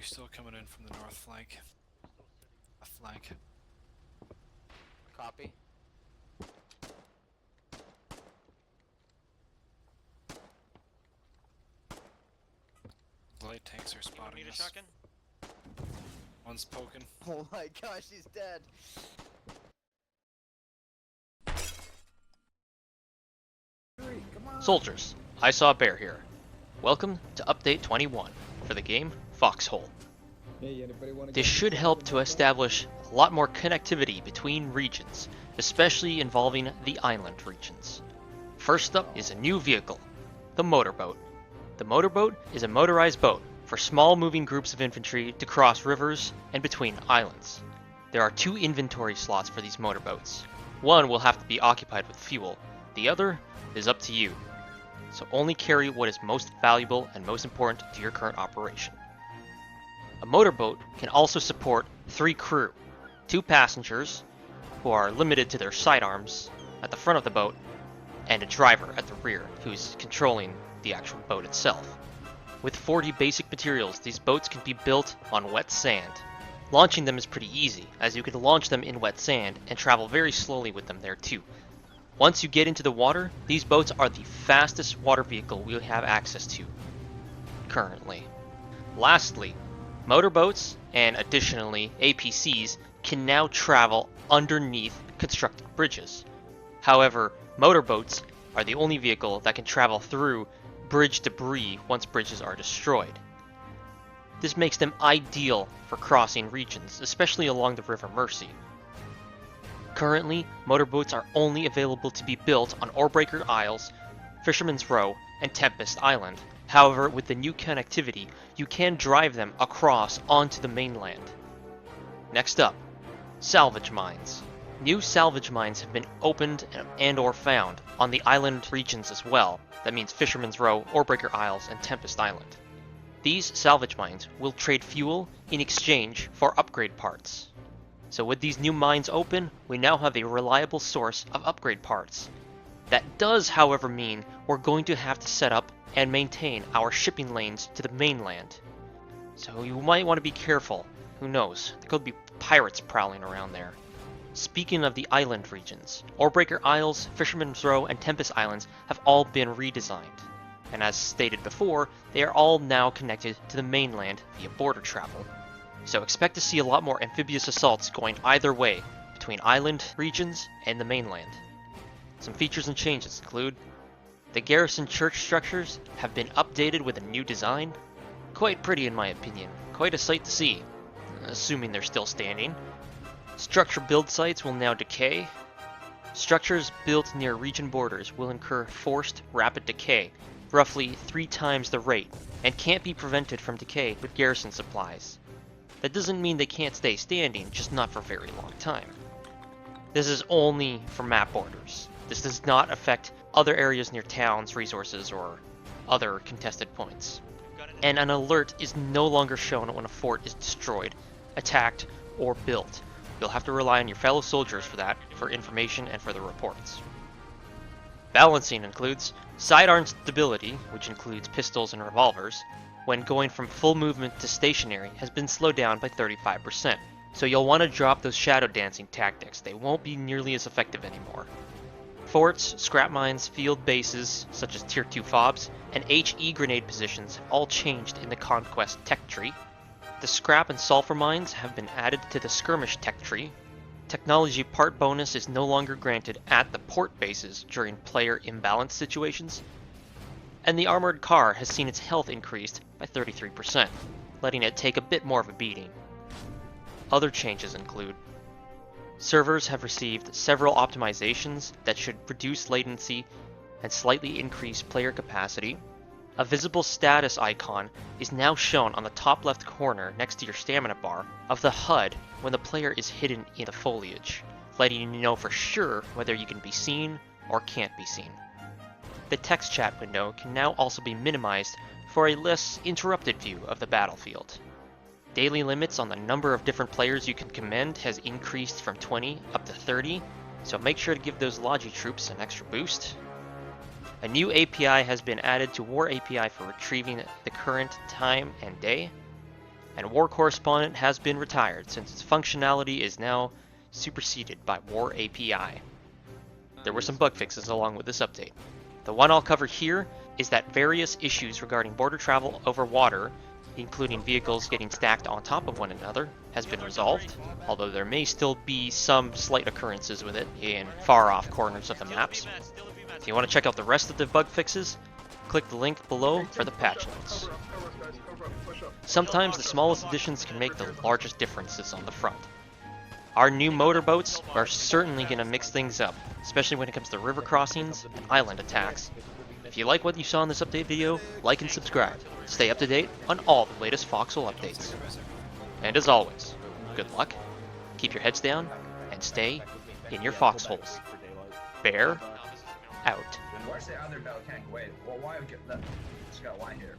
still coming in from the north flank. Left flank. Copy. Light tanks are spotting Need a us. shotgun? One's poking. Oh my gosh, he's dead. Soldiers, I saw a bear here. Welcome to Update 21 for the game Foxhole. This should help to establish a lot more connectivity between regions, especially involving the island regions. First up is a new vehicle, the motorboat. The motorboat is a motorized boat for small moving groups of infantry to cross rivers and between islands. There are 2 inventory slots for these motorboats. One will have to be occupied with fuel, the other is up to you. So only carry what is most valuable and most important to your current operation. A motorboat can also support 3 crew, 2 passengers, who are limited to their sidearms at the front of the boat, and a driver at the rear who's controlling the actual boat itself. With 40 basic materials, these boats can be built on wet sand. Launching them is pretty easy, as you can launch them in wet sand and travel very slowly with them there too. Once you get into the water, these boats are the fastest water vehicle we'll have access to currently. Lastly, motorboats and additionally APCs can now travel underneath constructed bridges. However, motorboats are the only vehicle that can travel through bridge debris once bridges are destroyed. This makes them ideal for crossing regions, especially along the River Mersey. Currently, motorboats are only available to be built on Oarbreaker Isles, Fisherman's Row, and Tempest Island. However, with the new connectivity, you can drive them across onto the mainland. Next up, salvage mines. New salvage mines have been opened and or found on the island regions as well. That means Fisherman's Row, Oarbreaker Isles, and Tempest Island. These salvage mines will trade fuel in exchange for upgrade parts. So with these new mines open, we now have a reliable source of upgrade parts. That does, however, mean we're going to have to set up and maintain our shipping lanes to the mainland. So you might want to be careful. Who knows? There could be pirates prowling around there. Speaking of the island regions, Oarbreaker Isles, Fisherman's Row, and Tempest Islands have all been redesigned. And as stated before, they are all now connected to the mainland via border travel. So expect to see a lot more amphibious assaults going either way between island regions and the mainland. Some features and changes include the garrison church structures have been updated with a new design. Quite pretty in my opinion, quite a sight to see, assuming they're still standing. Structure build sites will now decay. Structures built near region borders will incur forced rapid decay, roughly 3 times the rate, and can't be prevented from decay with garrison supplies. That doesn't mean they can't stay standing, just not for a very long time. This is only for map borders. This does not affect other areas near towns, resources, or other contested points. And an alert is no longer shown when a fort is destroyed, attacked, or built. You'll have to rely on your fellow soldiers for that, for information and for the reports. Balancing includes sidearm stability, which includes pistols and revolvers, when going from full movement to stationary has been slowed down by 35%. So you'll want to drop those shadow dancing tactics. They won't be nearly as effective anymore. Forts, scrap mines, field bases, such as Tier 2 FOBs, and HE grenade positions all changed in the Conquest tech tree. The scrap and sulfur mines have been added to the skirmish tech tree. Technology part bonus is no longer granted at the port bases during player imbalance situations. And the armored car has seen its health increased by 33%, letting it take a bit more of a beating. Other changes include servers have received several optimizations that should reduce latency and slightly increase player capacity. A visible status icon is now shown on the top left corner next to your stamina bar of the HUD when the player is hidden in the foliage, letting you know for sure whether you can be seen or can't be seen. The text chat window can now also be minimized for a less interrupted view of the battlefield. Daily limits on the number of different players you can commend has increased from 20 up to 30, so make sure to give those Logi troops an extra boost. A new API has been added to War API for retrieving the current time and day. and War Correspondent has been retired since its functionality is now superseded by War API. There were some bug fixes along with this update. The one I'll cover here is that various issues regarding border travel over water, including vehicles getting stacked on top of one another, has been resolved, although there may still be some slight occurrences with it in far-off corners of the maps. If you want to check out the rest of the bug fixes, click the link below for the patch notes. Sometimes the smallest additions can make the largest differences on the front. Our new motorboats are certainly going to mix things up, especially when it comes to river crossings and island attacks. If you like what you saw in this update video, like and subscribe. Stay up to date on all the latest Foxhole updates. And as always, good luck, keep your heads down, and stay in your foxholes. Bear out. Where's the other bell? Can't wait. Well, why would you? Just got one here.